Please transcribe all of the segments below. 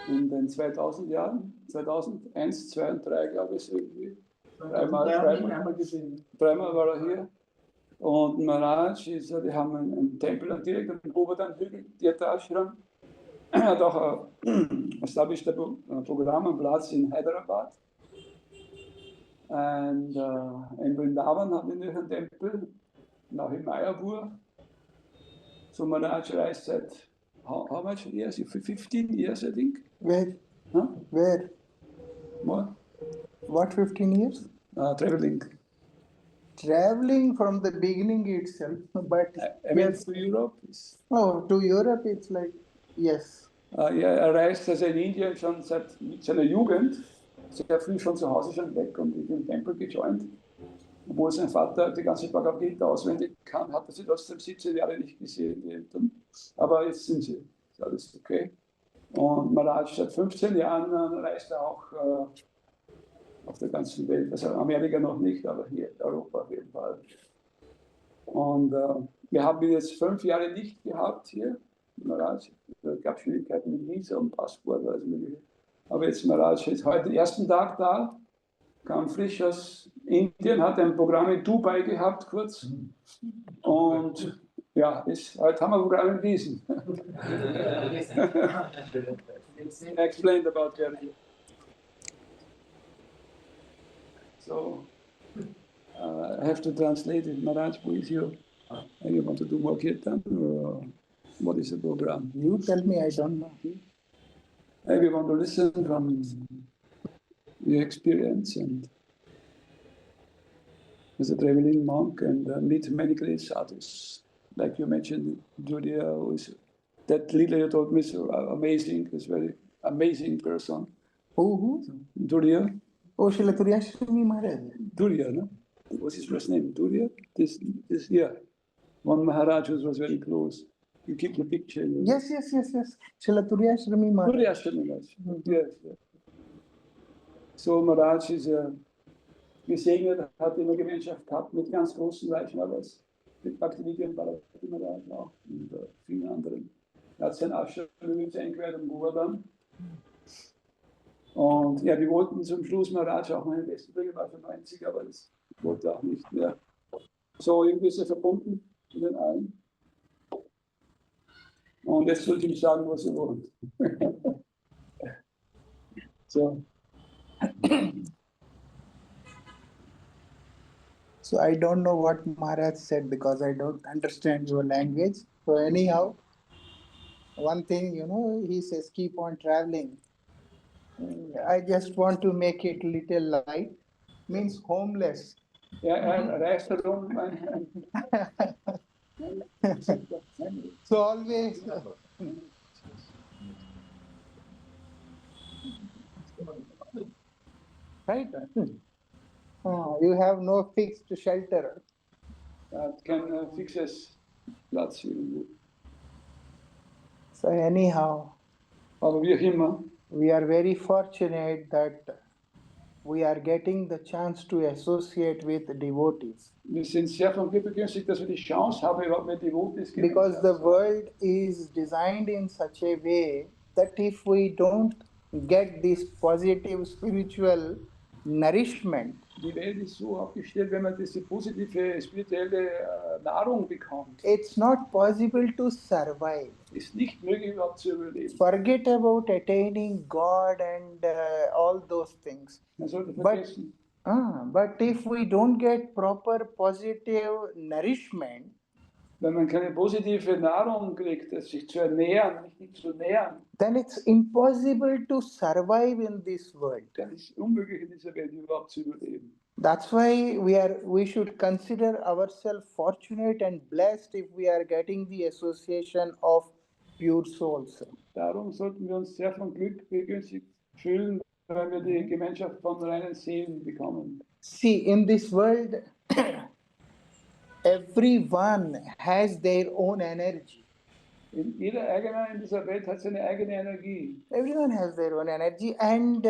in den 2000 Jahren, 2001, 2 und 3, glaube ich, irgendwie. 2003 habe ich ihn einmal gesehen. Dreimal war er hier. Und Maharaj die haben einen Tempel direkt am Govardhan-Hügel, Tirtha Ashram. Er hat auch established ein Programm am Platz in Hyderabad. Und in Vrindavan haben wir einen Tempel, und auch in Mayapur. So Maharaj reist seit how much years? 15 years, I think. Where? Huh? Where? What? 15 years? Traveling. Traveling from the beginning itself, but I mean, to Europe. to Europe, it's like, yes. Er reist also in Indien schon seit seiner Jugend, sehr früh schon zu Hause schon weg und in den Tempel gejoint. Obwohl sein Vater die ganze Bhagavad Gita auswendig kann, hat er sie trotzdem 17 Jahre nicht gesehen, die Eltern. Aber jetzt sind sie, ist alles okay. Und Maharaj seit 15 Jahren reist er auch auf der ganzen Welt. Also Amerika noch nicht, aber hier in Europa auf jeden Fall. Und wir haben ihn jetzt 5 Jahre nicht gehabt hier, Maharaj. Es gab Schwierigkeiten mit Visa und Passport, alles Mögliche. Aber jetzt Maharaj ist heute den ersten Tag da, kam frisch aus Indien, hat ein Programm in Dubai gehabt, kurz. Und ja, heute haben wir ein Programm in Wiesen. Explained about Kerala. So, I have to translate it. Maharaj, please, you want to do more kirtan, or what is the program? You tell me, I don't know. Maybe you want to listen from your experience and as a traveling monk and meet many great sadhus. Like you mentioned, Durya, that leader you told me is so amazing, is very amazing person. Who? Durya. Oh, Srila Turyashrami Maharaj. Durya, no? What's his first name? Durya? This one Maharaj who was very close. You keep the picture. Yes. Srila Turyashrami Maharaj. Turyashrami Maharaj. Yes. So Maharaj ist gesegnet, hat immer Gemeinschaft gehabt mit ganz großen Vaishnavas, mit Bhaktivedanta und Bharati Maharaj auch und vielen anderen. Er hat sein Ashram übrigens eingeweiht am Govardhan. Und ja, wir wollten zum Schluss Maharaj auch mal in den Westen bringen, war schon 90, aber das wollte auch nicht mehr. So, irgendwie ist er verbunden mit den allen. Und jetzt sollte ich sagen, was er wollt. So. So I don't know what Maharaj said because I don't understand your language. So anyhow, one thing, he says keep on traveling. I just want to make it little light. Means homeless. Yeah, restaurant. So always. Right? You have no fixed shelter. Can fix us Platz irgendwo. So anyhow, Aber wie auch immer. We are very fortunate that we are getting the chance to associate with devotees. Wir sind sehr von Glück begünstigt, dass wir die Chance haben, überhaupt mit Devotees Because the world is designed in such a way that if we don't get this positive spiritual nourishment, die Welt ist so aufgestellt, wenn man diese positive spirituelle Nahrung bekommt. It's not possible to survive. Ist nicht möglich, überhaupt zu überleben. Forget about attaining God and all those things. Man sollte vergessen. But if we don't get proper positive nourishment, wenn man keine positive Nahrung kriegt, sich zu ernähren, nicht zu nähern, then it's impossible to survive in this world. Dann ist es unmöglich, in dieser Welt überhaupt zu überleben. That's why we should consider ourselves fortunate and blessed if we are getting the association of pure souls. Darum sollten wir uns sehr von Glück begünstigt fühlen, weil wir die Gemeinschaft von reinen Seelen bekommen. See, in this world, everyone has their own energy. Jeder Eigener in dieser Welt hat seine eigene Energie. Everyone has their own energy and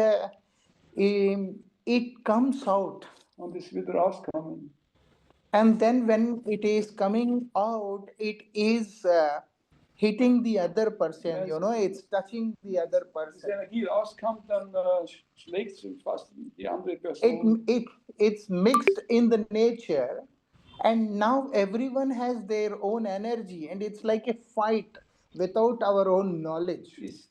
it comes out. Und es wird rauskommen. And then when it is coming out, it is hitting the other person, Yes. you know, it's touching the other Wenn diese person. Energie rauskommt, dann schlägt sie fast die andere Person. It's mixed in the nature, and now everyone has their own energy, and it's like a fight without our own knowledge. Ist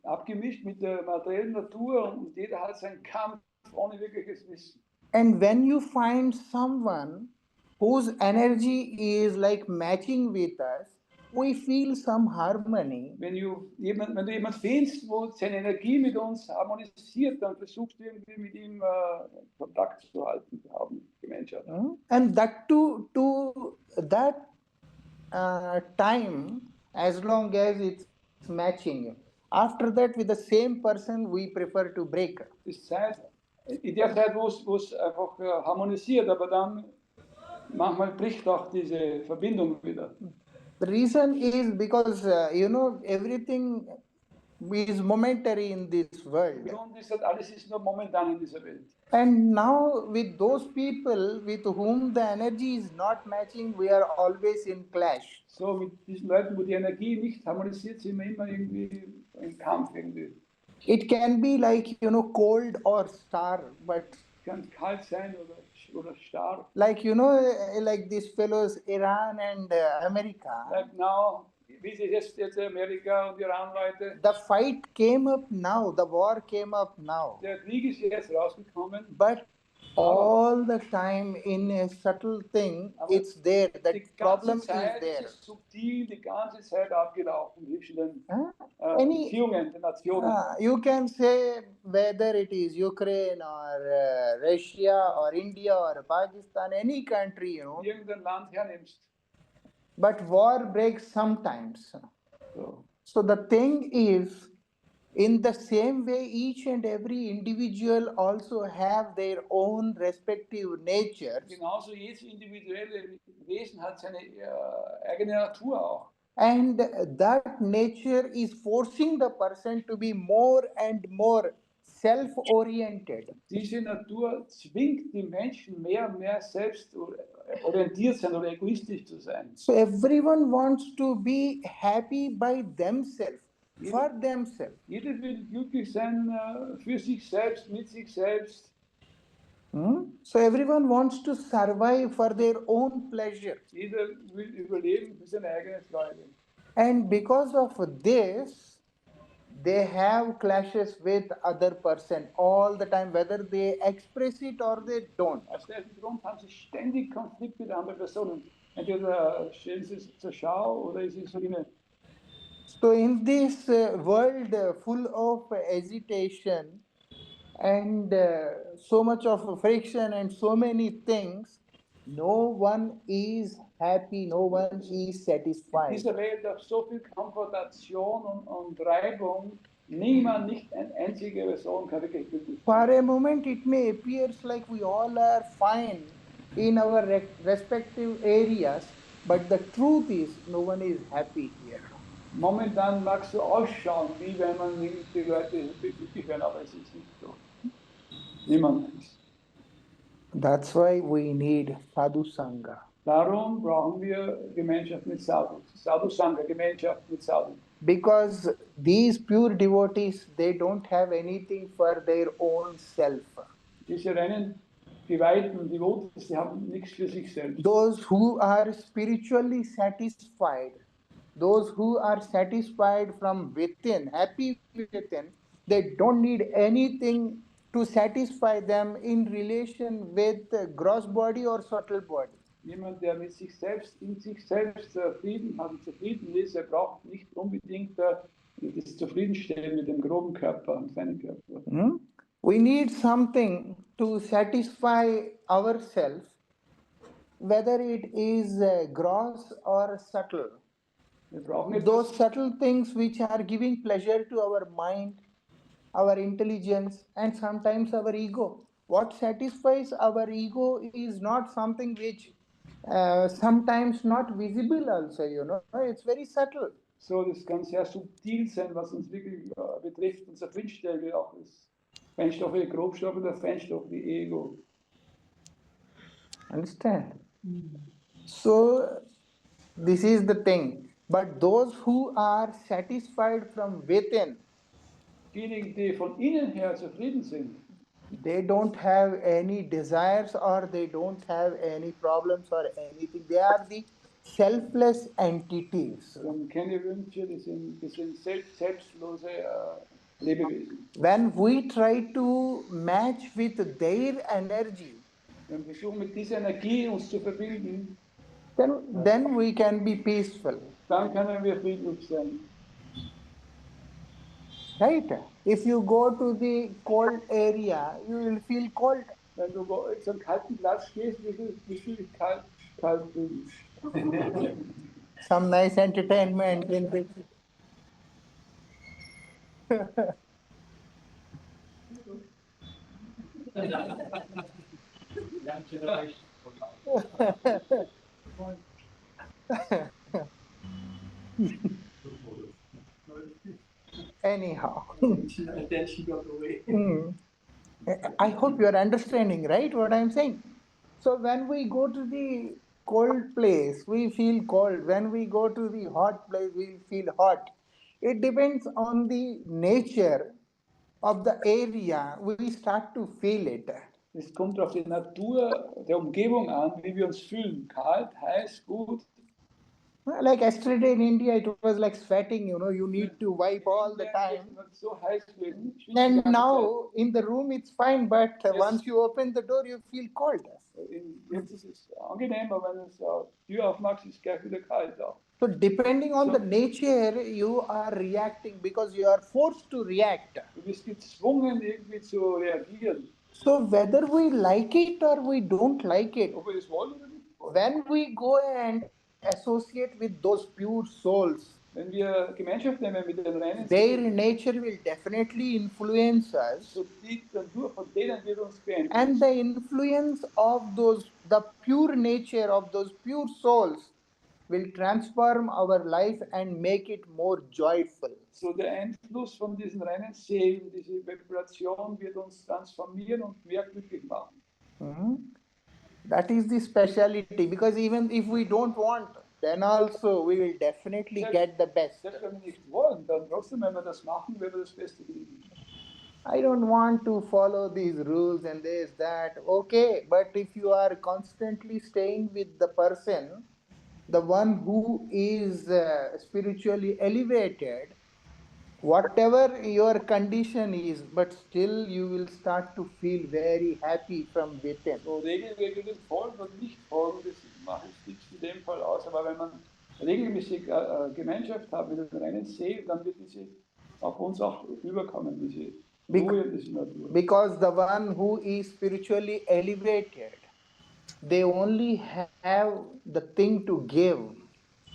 abgemischt mit der materiellen Natur und jeder hat seinen Kampf ohne wirkliches Wissen. And when you find someone whose energy is like matching with us, we feel some harmony. Wenn du jemand findest, wo seine Energie mit uns harmonisiert, dann versuchst du irgendwie mit ihm Kontakt zu halten, zu haben, Gemeinschaft. And that to that time, as long as it's matching. After that, with the same person, we prefer to break. Das Zeit, in der Zeit, wo es einfach harmonisiert, aber dann manchmal bricht auch diese Verbindung wieder. The reason is because you know, everything is momentary in this world. Der Grund ist, dass alles ist nur momentan in dieser Welt. And now with those people with whom the energy is not matching, we are always in clash. So mit diesen Leuten, wo die Energie nicht harmonisiert, sind wir immer irgendwie im Kampf irgendwie. It can be like, you know, cold or star, but Kann kalt sein oder starr. like, you know, like these fellows, Iran and America, Like now, wie sie jetzt Amerika und Iran Leute, the fight came up now, the war came up now. der Krieg ist jetzt rausgekommen. But all the time in a subtle thing, it's there. That Die problem ganze is Zeit there. ist subtil, die ganze Zeit abgelaufen zwischen den Any- Beziehungen der Nationen. You can say whether it is Ukraine or Russia or India or Pakistan, any country, you know. Irgendein Land hernimmst. But war breaks sometimes. So. So the thing is, in the same way, each and every individual also have their own respective natures. Genauso jedes individuelle Wesen hat seine eigene Natur auch. And that nature is forcing the person to be more and more self-oriented. Diese Natur zwingt die Menschen mehr und mehr selbst orientiert sein oder egoistisch zu sein. So everyone wants to be happy by themselves, for themselves. Jeder will glücklich sein für sich selbst, mit sich selbst. So everyone wants to survive for their own pleasure. Jeder will überleben für seine eigene Freude. And because of this, they have clashes with other person all the time, whether they express it or they don't. Aus diesem Grund haben sie ständig Konflikt mit anderen Personen. Entweder stellen sie es zur Schau oder ist es so eine. So in this world full of agitation and so much of friction and so many things, no one is happy, no one is In satisfied. dieser Welt auf so viel Konfrontation und Reibung, nicht eine einzige Person kann wirklich glücklich sein. For a moment, it may appear like we all are fine in our respective areas, but the truth is, no one is happy here. Momentan mag es so ausschauen, wie wenn man die Leute glücklich werden, aber es ist nicht so. Niemand ist. That's why we need Sadhu Sangha. Darum brauchen wir Gemeinschaft mit Sadhu. Sadhu Sangha, Gemeinschaft mit Sadhu. Because these pure devotees, they don't have anything for their own self. Diese reinen geweihten Devotees, die haben nichts für sich selbst. Those who are spiritually satisfied, those who are satisfied from within, happy within, they don't need anything to satisfy them in relation with gross body or subtle body. Jemand, der mit sich selbst, in sich selbst Frieden hat und zufrieden ist, er braucht nicht unbedingt das Zufriedenstellen mit dem groben Körper und seinem Körper. We need something to satisfy ourselves, whether it is gross or subtle. Wir brauchen Those etwas, subtle things which are giving pleasure to our mind, our intelligence, and sometimes our ego. What satisfies our ego is not something which sometimes not visible also, you know, it's very subtle. so das kann sehr subtil sein, was uns wirklich betrifft, unser Zufriedenstellen, auch das Feinstoff wie Grobstoff oder Feinstoff wie Ego. Understand? So this is the thing. But those who are satisfied from within, diejenigen, die von innen her zufrieden sind, they don't have any desires or they don't have any problems or anything. They are the selfless entities. die haben keine Wünsche, die sind selbstlose Lebewesen. When we try to match with their energy, Wir versuchen mit dieser Energie uns zu verbinden, then we can be peaceful. dann können wir friedlich sein. Right? If you go to the cold area, you will feel cold. Wenn du zu einem kalten Platz gehst, wirst du dich kalt fühlen. Some nice entertainment in the anyhow. Attention got away. I hope you are understanding, right, what I'm saying. So when we go to the cold place, we feel cold. When we go to the hot place, we feel hot. It depends on the nature of the area. We start to feel it. Es kommt auf die Natur der Umgebung an, wie wir uns fühlen. Kalt, heiß, gut. Like yesterday in India, it was like sweating, you need to wipe all the time. So heiß gewesen. And now in the room it's fine, but once you open the door, you feel cold. Jetzt ist es angenehm, aber wenn du die Tür aufmachst, ist es gleich wieder kalt auch. So depending on the nature, you are reacting because you are forced to react. Du bist gezwungen, irgendwie zu reagieren. So whether we like it or we don't like it, Ob wir das wollen oder nicht. when we go and associate with those pure souls, Wenn wir Gemeinschaft nehmen mit den reinen their Seelen, nature will definitely influence us. so die Natur von denen wird uns beeinflussen. And the influence of the pure nature of those pure souls will transform our life and make it more joyful. So der Einfluss von diesen reinen Seelen, diese Vibration wird uns transformieren und mehr glücklich machen. That is the speciality, because even if we don't want, then also we will definitely get the best. Selbst wenn wir nicht wollen, dann trotzdem, wenn wir das machen, werden wir das Beste kriegen. I don't want to follow these rules and this, that. Okay, but if you are constantly staying with the person, the one who is spiritually elevated, whatever your condition is, but still you will start to feel very happy from within. So regelmäßig folgen und nicht folgen, das macht nichts in dem Fall aus. Aber wenn man regelmäßig Gemeinschaft hat mit einer reinen Seele, dann wird diese auf uns auch überkommen, diese Ruhe, diese Natur. Because the one who is spiritually elevated, they only have the thing to give.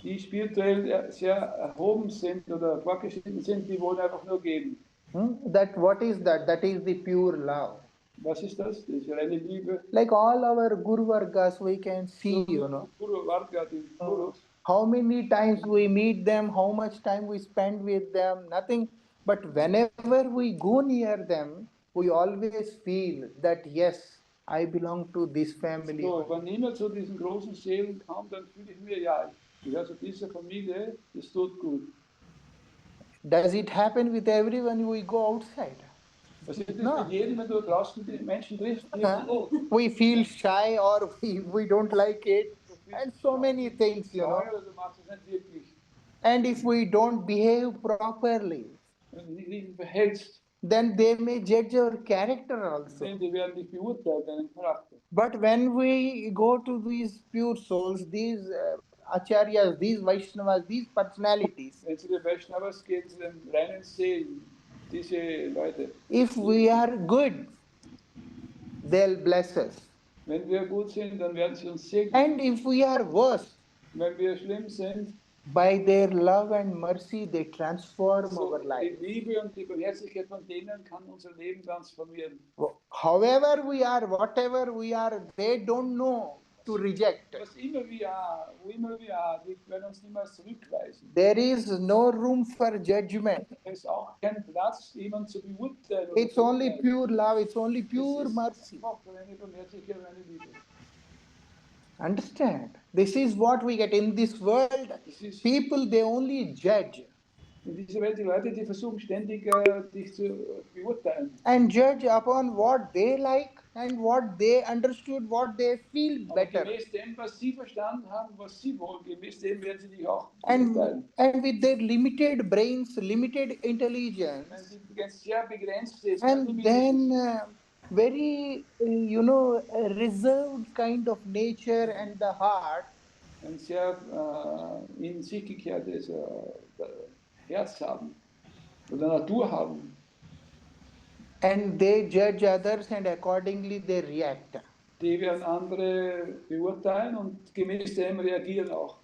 Die spirituell sehr erhoben sind oder fortgeschritten sind, die wollen einfach nur geben. What is that? That is the pure love. Was ist das? Das ist reine Liebe. Like all our Guru Vargas, we can see, Guru Varga, die Gurus. How many times we meet them, how much time we spend with them, nothing. But whenever we go near them, we always feel that, yes, I belong to this family. So, wenn niemand zu diesen großen Seelen kommt, dann fühle ich mir, ja, ich gehöre zu dieser Familie, das tut gut. Does it happen with everyone we go outside? Was ist das mit jedem, wenn du draußen die Menschen triffst? We feel shy or we don't like it, and so many things, Du machst es nicht wirklich. And if we don't behave properly, Wenn du dich nicht verhältst, then they may judge our character also. die werden dich beurteilen, deinen Charakter. But when we go to these pure souls, these acharyas, these Vaishnavas, these personalities, Wenn zu den Vaishnavas gehen, zu den reinen Seelen, diese Leute, if we are good, they'll bless us. wenn wir gut sind, dann werden sie uns segnen. And if we are worse, Wenn wir schlimm sind, by their love and mercy, they transform so our die life. Liebe und die Barmherzigkeit von denen kann unser Leben transformieren. However we are, whatever we are, they don't know to reject. Was immer wir wo immer wir die werden uns niemals zurückweisen. There is no room for judgment. Es ist auch kein Platz, jemanden zu beurteilen. It's only pure love, it's only pure mercy. Einfach reine Barmherzigkeit, reine Liebe. Understand? This is what we get in this world. Das ist, People, they only judge in dieser Welt, die Leute, die versuchen ständig dich zu beurteilen. and judge upon what they like and what they understood, what they feel Aber better. gemäß dem, was sie verstanden haben, was sie wollen, gemäß dem werden sie dich auch And, beurteilen. and with their limited brains, limited Wenn intelligence, sie ganz sehr begrenzt ist, and then very, reserved kind of nature and the heart, ein sehr in sich gekehrtes Herz haben oder Natur haben, and they judge others and accordingly they react. die werden andere beurteilen und gemäß dem reagieren auch.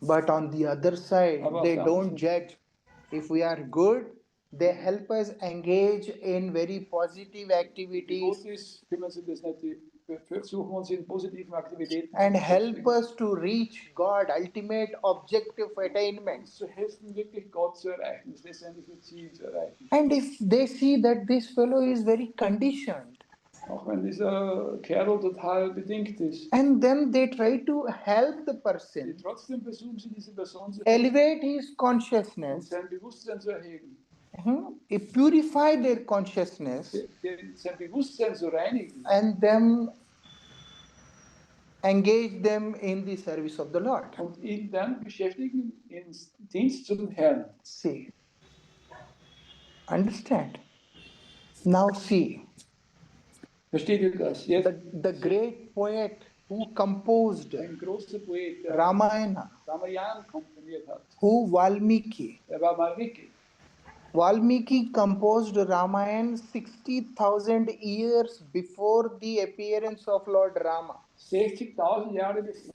But on the other side, Aber auf they der don't anderen judge. If we are good, they help us engage in very positive Wie activities gut ist, kümmern sie das nicht, die versuchen uns in positiven Aktivitäten and zu help beschäftigen. us to reach God, ultimate objective attainment. Uns zu helfen, wirklich Gott zu erreichen, das letztendliche Ziel zu erreichen. And if they see that this fellow is very conditioned, Auch wenn dieser Kerl total bedingt ist. and then they try to help the person Trotzdem versuchen sie, diese Person zu helfen elevate his und consciousness, sein Bewusstsein zu erheben, purify their consciousness, sein Bewusstsein zu reinigen and then engage them in the service of the Lord. und ihn dann beschäftigen im Dienst zum Herrn. See, understand? Now see, Versteht ihr das? Jetzt the great poet who composed ein großer Poet, der Ramayana, Ramayana komponiert hat. who Valmiki. Er war Valmiki. Valmiki composed Ramayana 60,000 years before the appearance of Lord Rama. 60.000 Jahre bevor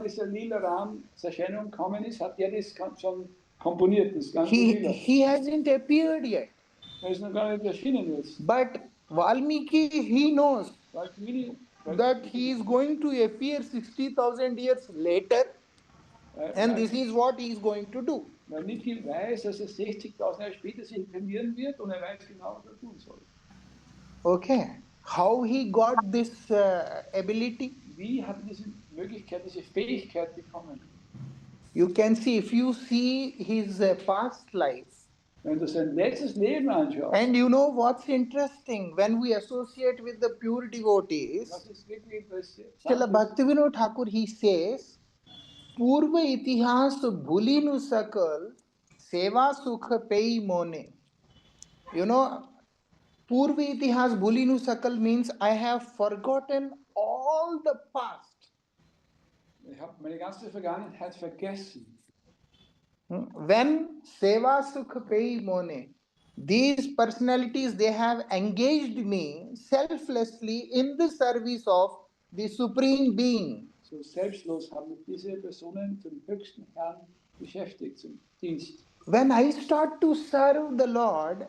dieser Lila Ram zur Erscheinung gekommen ist, hat er das schon komponiert, das ganze Lila. He hasn't appeared yet. Er ist noch gar nicht erschienen jetzt. But Valmiki, he knows Valmiki, that he is going to appear 60,000 years later, and this is what he is going to do. Valmiki weiß, dass er 60.000 Jahre später sich inkarnieren wird und er weiß genau, was er tun soll. Okay. How he got this ability? Wie hat er diese Möglichkeit, diese Fähigkeit bekommen? You can see, if you see his past life, Wenn du sein letztes Leben anschaust, and you know what's interesting, when we associate with the pure devotees, das ist wirklich interessant. Srila Bhaktivinoda Thakur, he says, Purva itihas bhulinu sakal, seva sukha pei mone. You know, Purva itihas bhulinu sakal means I have forgotten all the past. Ich habe meine ganze Vergangenheit vergessen. When seva sukha pei mone, these personalities, they have engaged me selflessly in the service of the Supreme Being. So selbstlos haben mich diese Personen zum höchsten Herrn beschäftigt, zum Dienst. When I start to serve the Lord,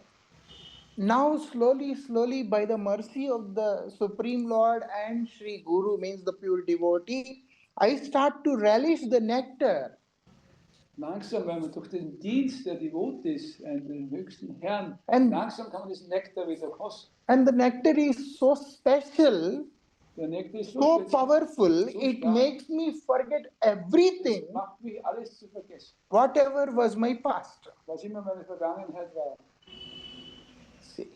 now slowly by the mercy of the Supreme Lord and Sri Guru, means the pure devotee, I start to relish the nectar. Langsam, wenn man durch den Dienst der Devotees, den höchsten Herrn, And- langsam kann man diesen Nektar wieder kosten. And the nectar is so special, Der Nektar ist so speziell, powerful, so it stark, makes me forget everything, es macht mich alles zu vergessen, whatever was my past. was immer meine Vergangenheit war. See,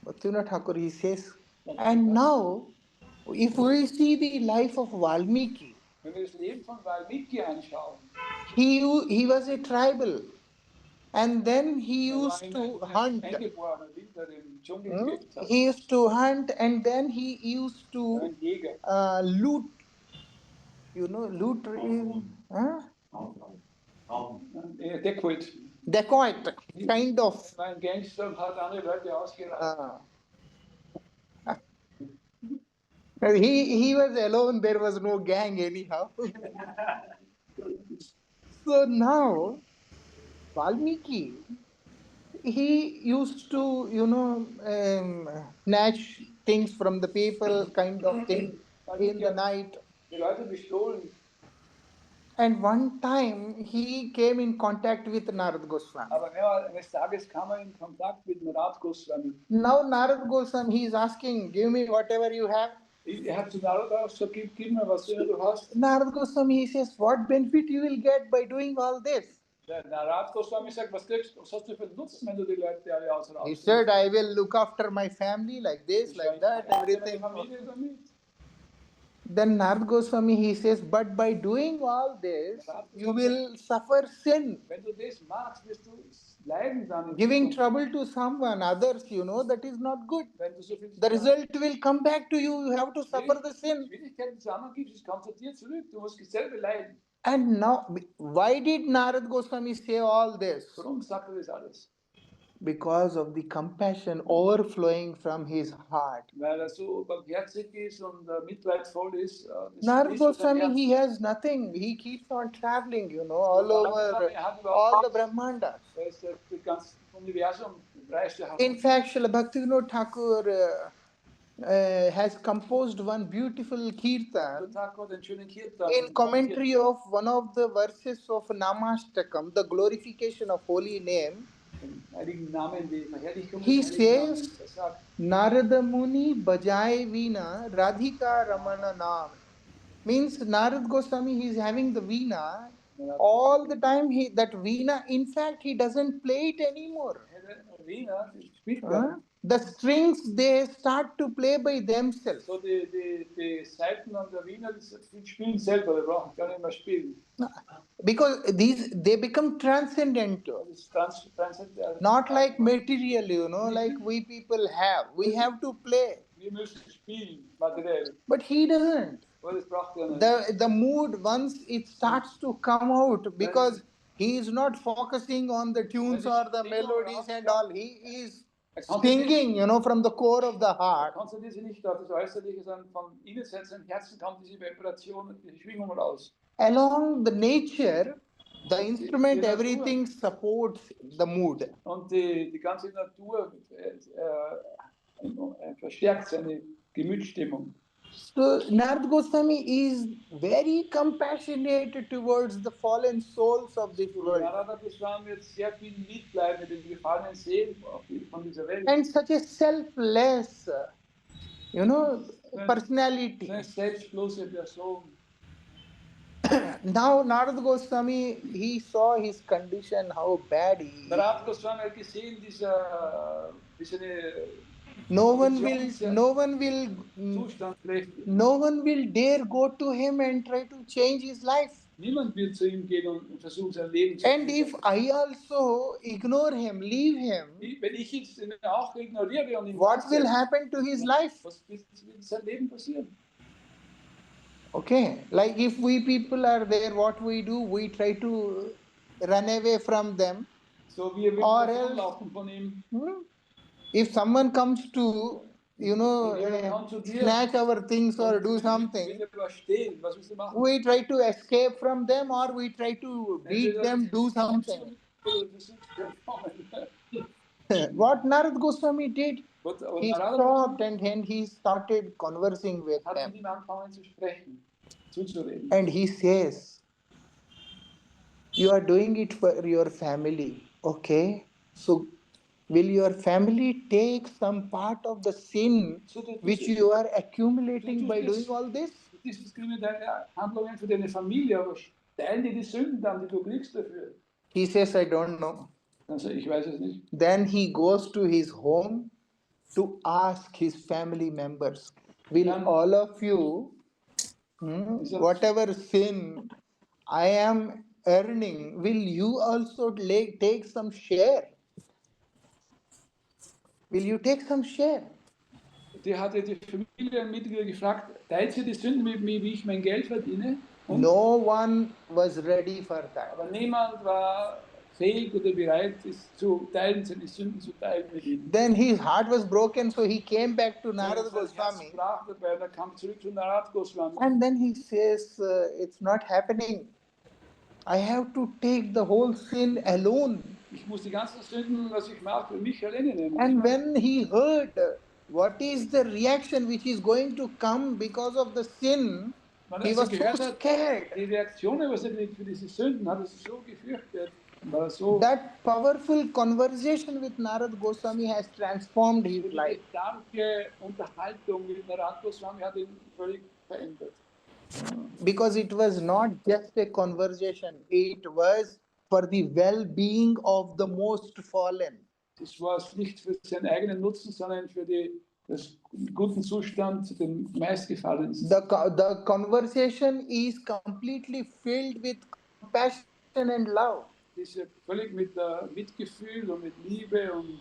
Bhaktivinoda Thakur, he says, and now, if we see the life of Valmiki, Wenn wir das Leben von Valmiki anschauen, he was a tribal, and then he war used to ein hunt. Eingeborener Wilder, der im Dschungel gelebt hat. He used to hunt, and then he used Er war to ein Jäger. loot. You know, loot is Decoit. dacoit, kind of. Er war ein Gangster und hat andere Leute ausgeraubt. He was alone, there was no gang anyhow. So now, Valmiki, he used to, snatch things from the people, kind of thing, in the night. Die Leute bestohlen. And one time he came in contact with Narad Goswami. Aber eines Tages kam er in Kontakt mit Narad Goswami. Now Narad Goswami, he is asking, give me whatever you have. Er hat zu Narada gesagt, gib mir, was immer du hast. Narad Goswami, he says, what benefit you will get by doing all this? Der Narad Goswami sagt, was hast du für einen Nutzen, wenn du die Leute alle außer He Acht said, lässt? I will look after my family like this, like that, everything. Familie damit. Then Narad Goswami, he says, but by doing all this, you will suffer sin. Wenn du das machst, wirst du leiden dann. Giving trouble to someone, others, that is not good. Wenn du so viel The result will come back to you. You have to suffer the sin. Schwierigkeiten zu anderen gibst, es kommt zu dir zurück. Du musst selber leiden. And now, why did Narad Goswami say all this? Warum sagt das alles? Because of the compassion overflowing from his heart. Weil so barmherzig ist und mitleidsvoll ist. Narad Goswami, he has nothing. He keeps on traveling, all over all the Brahmandas. Das Universum reist In fact, Srila Bhaktivinoda Thakur has composed one beautiful kirtan in commentary of one of the verses of Namastakam, the glorification of holy name. He says, Narada Muni Bajai Veena Radhika Ramana Naam. Means Narad Goswami, he is having the Veena. All the time, that Veena, in fact, he doesn't play it anymore. The strings, they start to play by themselves. So die Saiten an der Wiener spielen selber, die brauchen gar nicht mehr spielen. Because they become transcendental. Not like material, like we people have. We have to play. Wir müssen spielen, materiell. But he doesn't. Das braucht er nicht. The mood, once it starts to come out, because he is not focusing on the tunes or the melodies and all. He is singing, from the core of the heart. Kannst du diese nicht auf das Äußerliche, sondern von innen setzen, im Herzen kommt diese Vibration, die Schwingung raus. Along the nature, the instrument, everything supports the mood. Und die ganze Natur verstärkt seine Gemütsstimmung. So Narad Goswami is very compassionate towards the fallen souls of this world. Narada Goswami hat sehr viel Mitleid mit den gefallenen Seelen von dieser Welt. And such a selfless, personality. Eine selbstlose Person. Now Narad Goswami, he saw his condition, how bad he is. Narad Goswami hat gesehen, diese no one will dare go to him and try to change his life. Niemand wird zu ihm gehen und versuchen, sein Leben zu verändern. And if I also ignore him, leave him, wenn ich ihn auch ignoriere und ihn what will happen to his life? Was wird sein Leben passieren? Okay, like if we people are there, what we do, we try to run away from them. So wir or else, von ihm. If someone comes to, snatch our things or do something, we try to escape from them or we try to beat them, do something. What Narad Goswami did, he stopped and he started conversing with them. And he says, you are doing it for your family, okay? So will your family take some part of the sin which you are accumulating by doing all this? He says, I don't know. Then he goes to his home to ask his family members, will all of you, whatever sin I am earning, will you also take some share? Will you take some share? Die hatte die Familienmitglieder gefragt, teilt ihr die Sünden mit mir, wie ich mein Geld verdiene? Und no one was ready for that. Aber niemand war fähig oder bereit, es zu teilen, seine Sünden zu teilen mit ihm. Then his heart was broken, so he came back to Narad Goswami. Kam zurück zu Narad Goswami. And then he says, it's not happening. I have to take the whole sin alone. Ich muss die ganzen Sünden, was ich mache, für mich alleine nehmen. And when he heard what is the reaction which is going to come because of the sin, he was so scared. Die Reaktion, was er für diese Sünden hat, er sich so gefürchtet. War so, That powerful conversation with Narad Goswami has transformed his diese life. starke Unterhaltung mit Narad Goswami hat ihn völlig verändert. Because it was not just a conversation, it was for the well-being of the most fallen. Das war es nicht für seinen eigenen Nutzen, sondern für das guten Zustand, den meistgefallensten. The conversation is completely filled with compassion and love. Diese völlig mit Mitgefühl und mit Liebe und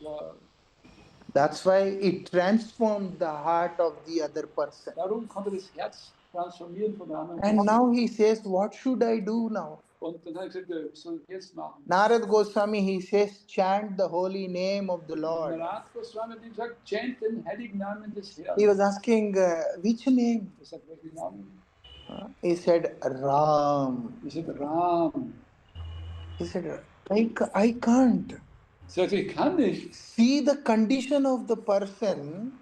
That's why it transformed the heart of the other person. darum konnte das Herz transformieren von der anderen And Person. now he says, what should I do now? Und dann hat er gesagt, was soll ich jetzt machen? Narad Goswami, he says, chant the holy name of the Lord. Narad Goswami hat ihm gesagt, chant den heiligen Namen des Herrn. He was asking, which name? Er sagt, welchen Namen? He said, Ram. Er sagt, Ram. He said, I can't. Er sagt, ich kann nicht. See the condition of the person.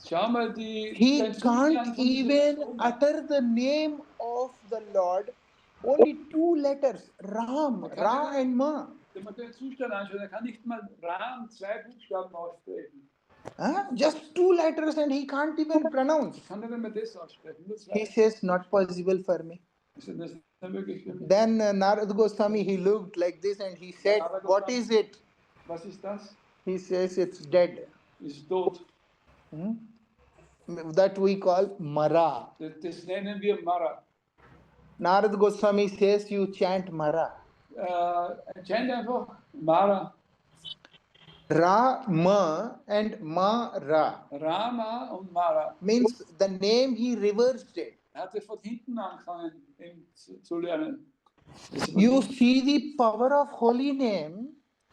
Schau mal den He Zustand can't von dieser even Person. utter the name of the Lord. Only 2 letters, Ram, Ra and Ma. Wenn man den Zustand anschaut, er kann nicht mal Ram 2 Buchstaben aussprechen. Just 2 letters and he can't even pronounce. Ich kann nicht einmal das aussprechen. Nur 2. He says, not possible for me. Ich sage, das ist nicht möglich für mich. Then Narad Goswami, he looked like this and he said, what is it? Was ist das? He says, it's dead. Ist tot. That we call Mara. Das nennen wir Mara. Narad Goswami says, you chant Mara. Chant einfach Mara. Ra, Ma and Ma, Ra. Rama und Mara. Means the name he reversed it. Er hatte von hinten angefangen ihn zu lernen. You see the power of holy name.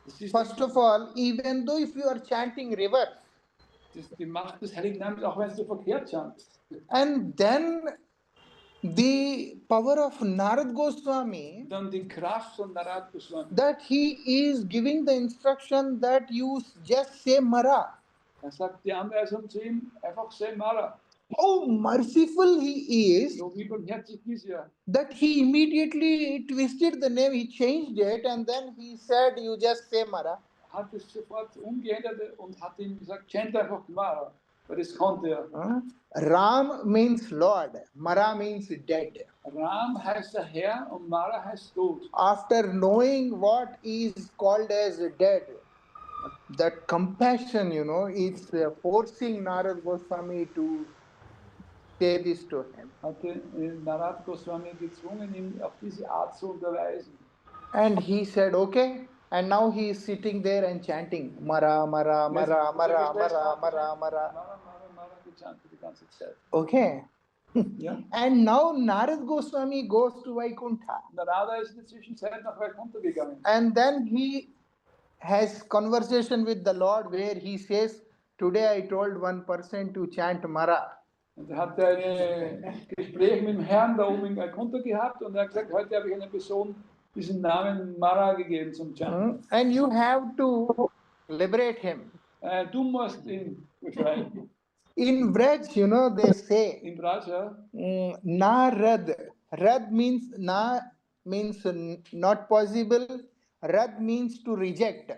Das ist First of all, even though if you are chanting reverse, die Macht des Heiligen Namens, auch wenn du verkehrt chantest. and then the power of Narad Goswami, Dann die Kraft von Narad Goswami. that he is giving the instruction that you just say Mara. Er sagt die Anweisung zu ihm, einfach say Mara. How merciful he is, So wie barmherzig ist er. that he immediately twisted the name, he changed it, and then he said, you just say Mara. Hat es sofort umgeändert und hat ihm gesagt, chant einfach Mara. Weil das konnte er. Ram means Lord, Mara means dead. Ram heißt der Herr und Mara heißt Tod. After knowing what is called as dead, that compassion, is forcing Narad Goswami to say this to him. Hatte Narad Goswami gezwungen, ihm auf diese Art zu unterweisen. And he said, okay. And now he is sitting there and chanting, Mara, Mara, Mara, Mara, Mara, Mara, Mara. Mara gechantet die ganze Zeit. Okay. Ja. And now Narad Goswami goes to Vaikuntha. Narada ist in der Zwischenzeit nach Vaikuntha gegangen. And then he has conversation with the Lord where he says, today I told one person to chant Mara. Und er hat ein Gespräch mit dem Herrn da oben in Vaikuntha gehabt und er hat gesagt, heute habe ich einer Person diesen Namen Mara gegeben zum Chanten. And you have to liberate him. Du musst ihn befreien. In Braj, they say, In Braja, Na Rad. Rad means Na means not possible. Rad means to reject.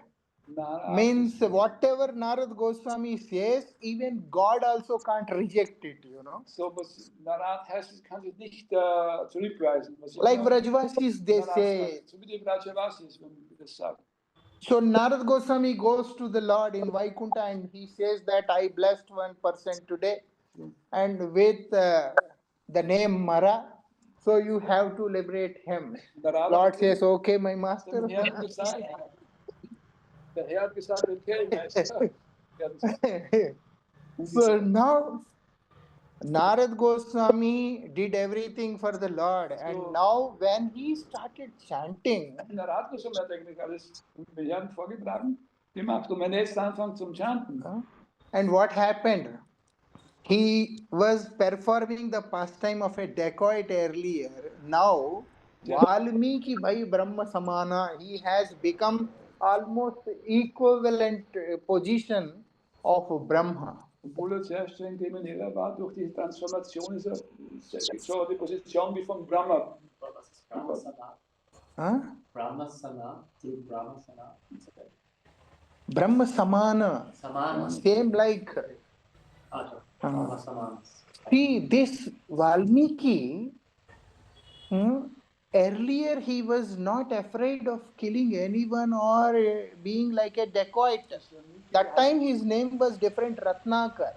Means whatever Narad Goswami says, even God also can't reject it, So was Narad heißt, es kann sich nicht zurückweisen. Like Vrajvasis, they say. So wie die Vrajavasis, wenn man das sagt. So Narad Goswami goes to the Lord in Vaikuntha and he says that I blessed one person today and with the name Mara, so you have to liberate him. Lord says, okay, my master. Der Herr hat gesagt, okay, Meister. So now Narad Goswami did everything for the Lord, and now when he started chanting, Narad Goswami hat eigentlich alles dem Herrn vorgetragen, gemacht, und wenn er jetzt anfängt zum Chanten. And what happened? He was performing the pastime of a dacoit earlier. Now, Valmiki Bhai Brahma Samana, he has become almost equivalent position of Brahma. Obwohl er sehr streng Krimineller war, durch die Transformation ist er so die Position wie von Brahma. Huh? Brahmasana, through Brahmasana. Brahma Samana. Samana. Same like. Brahmasamana. See, this Valmiki, earlier he was not afraid of killing anyone or being like a dacoit. That time his name was different, Ratnakar.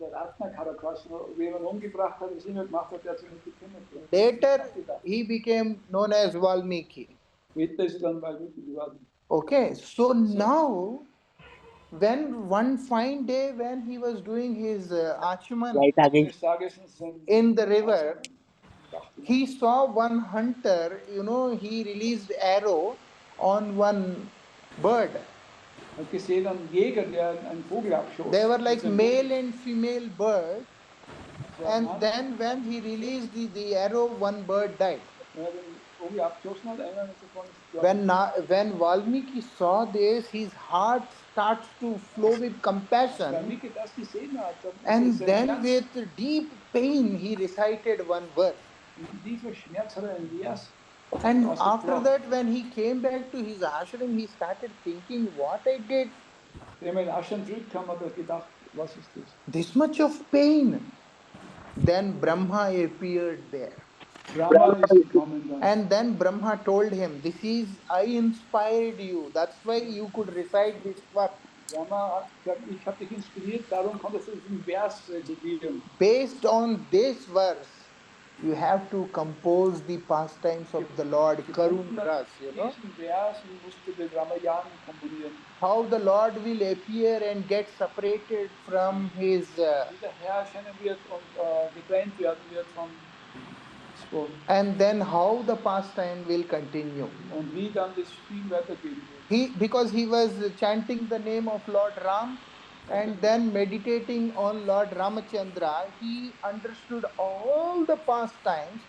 Der Ratnakar, wen man umgebracht hat, was immer gemacht hat, der hat sich nicht gekümmert. Later he became known as Valmiki. Später ist dann Valmiki geworden. Okay, so now when one fine day when he was doing his Achaman Eines Tages in the river, he saw one hunter, he released arrow on one bird. hat gesehen einen Jäger, der einen Vogel abschoss. They were like Mit seinem male Bogen. and female bird, and then when he released the arrow, one bird died. Wenn er den Vogel abgeschossen hat, einer davon ist gestorben. When Valmiki saw this, his heart starts to flow with compassion, Valmiki das gesehen hat, and sein then Herz, with deep pain he recited one verse. mit tiefer Schmerz hat er einen Vers And ausgesprochen. after that, when he came back to his ashram, he started thinking what I did. Wenn man in Ashram zurückkam, hat er gedacht, was ist das? This much of pain. Then Brahma appeared there. Brahma ist gekommen dann. And then Brahma told him, I inspired you. That's why you could recite this verse. Brahma hat gesagt, ich habe dich inspiriert, darum konntest du diesen Vers rezitieren. Based on this verse, you have to compose the pastimes of the Lord, Karun Ras, Diesen Vers musst du den Ramayan komponieren. How the Lord will appear and get separated from his... Wie der Herr erscheinen wird und getrennt werden wird vom Sport. And then how the pastime will continue. Und wie dann das Spiel weitergehen wird. Because he was chanting the name of Lord Ram and then meditating on Lord Ramachandra, he understood all the pastimes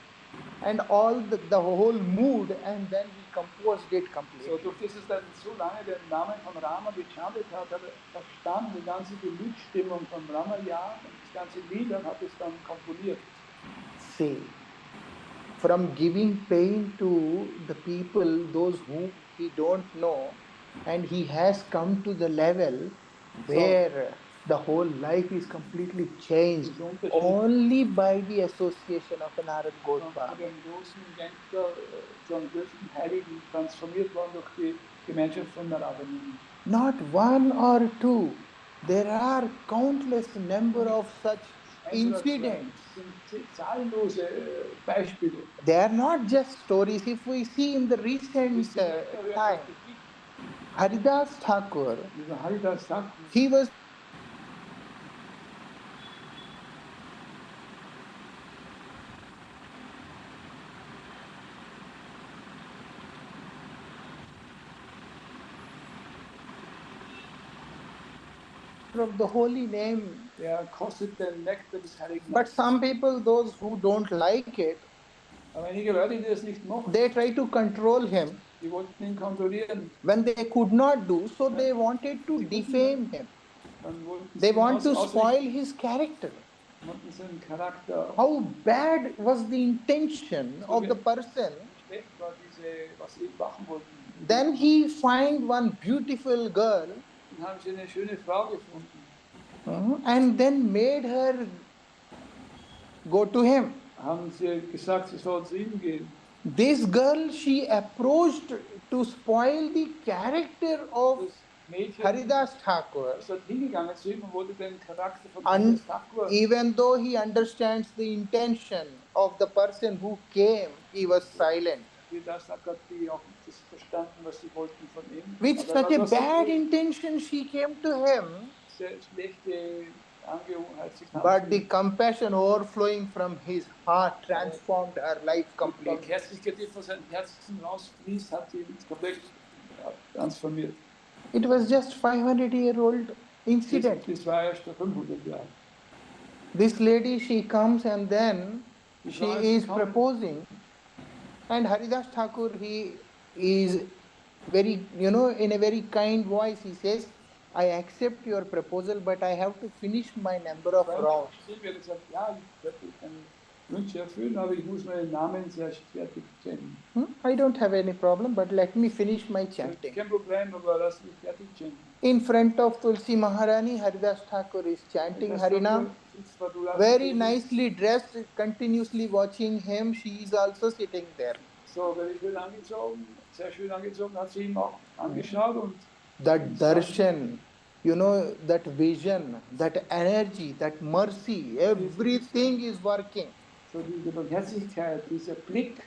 and all the whole mood, and then he composed it completely. So durch das er so lange den Namen von Rama gechantet hat, hat er verstanden die ganze Gemütsstimmung von Ramayan und das ganze Lied und hat es dann komponiert. See, from giving pain to the people, those whom he don't know, and he has come to the level where the whole life is completely changed only by the association of an Narad Goswami. Von dem großen Gangster zum größten Heiligen transformiert worden durch die Gemeinschaft von Narada Muni. Not one or two. There are countless number of such incidents. Zahllose Beispiele. They are not just stories. If we see in the recent time, Haridas Thakur, he was of the holy name. Kostet den Nektar des Heiligen. But some people, those who don't like it, Aber einige Leute, die das nicht mochten, they try to control him. Die wollten ihn kontrollieren. When they could not do, so they wanted to defame him. They want to spoil his character. How bad was the intention of the person? Then he find one beautiful girl and then made her go to him. Haben sie gesagt, sie soll zu ihm gehen. This girl, she approached to spoil the character of Haridas Thakur. And even though he understands the intention of the person who came, he was silent. With such a bad intention, she came to him. But the compassion overflowing from his heart transformed her life completely. It was just 500-year-old incident. This lady, she comes and then she is proposing. And Haridas Thakur, he is very, in a very kind voice, he says, I accept your proposal, but I have to finish my number of rounds. Wünsche erfüllen, aber ich muss meinen Namen zuerst fertig chanten. I don't have any problem, but let me finish my chanting. Kein Problem, aber lass mich fertig chanten. In front of Tulsi Maharani, Haridas Thakur is chanting Harinam. Very nicely dressed, continuously watching him. She is also sitting there. So, very schön angezogen, sehr schön angezogen, hat sie ihn auch angeschaut und that darshan, that vision, that energy, that mercy, everything is working. so diese Barmherzigkeit, dieser Blick,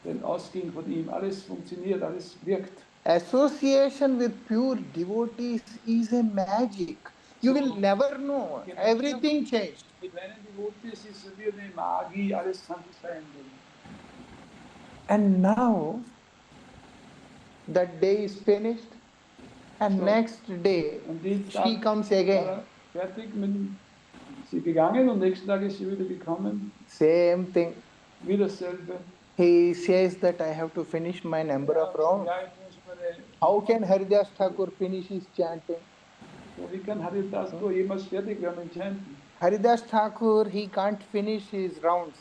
der ausging von ihm, alles funktioniert, alles wirkt. Association with pure devotees is a magic. You will never know. Everything changed. Mit reinen Devotees ist es wie eine Magie, alles kann sich verändern. And now that day is finished, and next day she comes again. Fertig, sie gegangen und nächsten Tag ist sie wieder gekommen. Same thing. Wieder dasselbe. He says that I have to finish my number of rounds. How can Haridas Thakur finish his chanting? So wie kann Haridas Thakur jemals fertig werden mit Chanten? Haridas Thakur, he can't finish his rounds.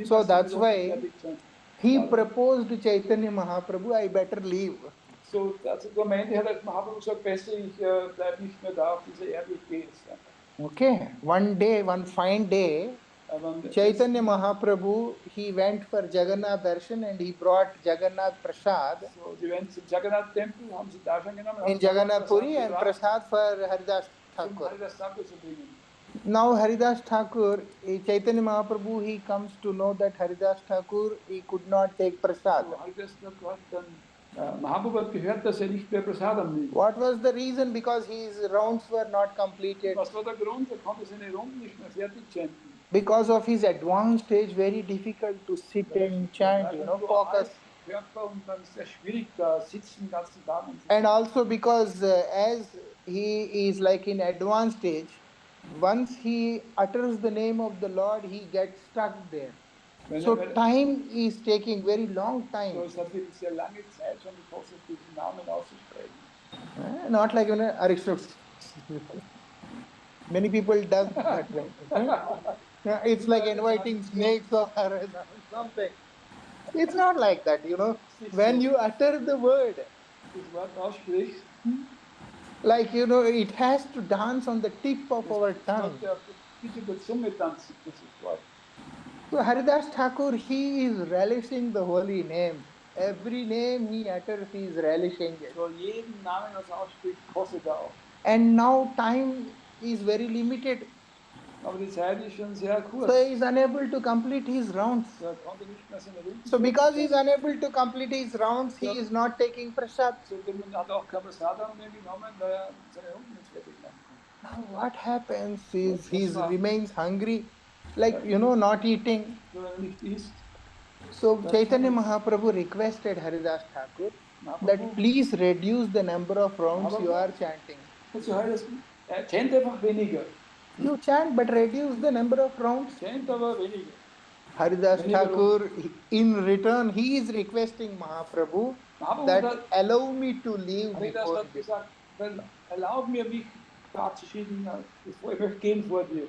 So that's why he proposed to Chaitanya Mahaprabhu, I better leave. So, also am Ende hat Mahaprabhu gesagt, besser ich bleibe nicht mehr da auf dieser Erde, ich gehe jetzt. Okay, one fine day, Chaitanya Mahaprabhu, he went for Jagannath Darshan and he brought Jagannath Prasad. So, sie went zum Jagannath Temple, haben sie Darshan genommen. In Jagannath Puri and Prasad for Haridas Thakur. Now Haridas Thakur, Chaitanya Mahaprabhu, he comes to know that Haridas Thakur, he could not take Prasad. So, Haridas Thakur hat dann Mahaprabhu hat gehört, dass nicht mehr Prasadam nimmt. What was the reason? Because his rounds were not completed. Was war der Grund? Er konnte seine Runden nicht mehr fertig chanten. Because of his advanced stage, very difficult to sit and chant, focus. And also because as he is like in advanced stage, once he utters the name of the Lord, he gets stuck there. So time is taking very long time. Not like Aristotle. Many people does that way. It's like inviting snakes or something. It's not like that, When you utter the word, like it has to dance on the tip of our tongue. So Haridas Thakur, he is relishing the holy name. Every name he utters, he is relishing it. And now time is very limited. Aber die Zeit ist schon sehr kurz. So he is unable to complete his rounds. So because he is unable to complete his rounds, he is not taking prasad. Now what happens is he remains hungry, like not eating. So Chaitanya Mahaprabhu requested Haridas Thakur that please reduce the number of rounds you are chanting. Chant einfach weniger. You chant, but reduce the number of rounds. Chant aber weniger. Haridas Thakur, in return, he is requesting Mahaprabhu that allow me to leave before this. Erlaub mir, mich verabschieden, bevor ich möchte gehen vor dir.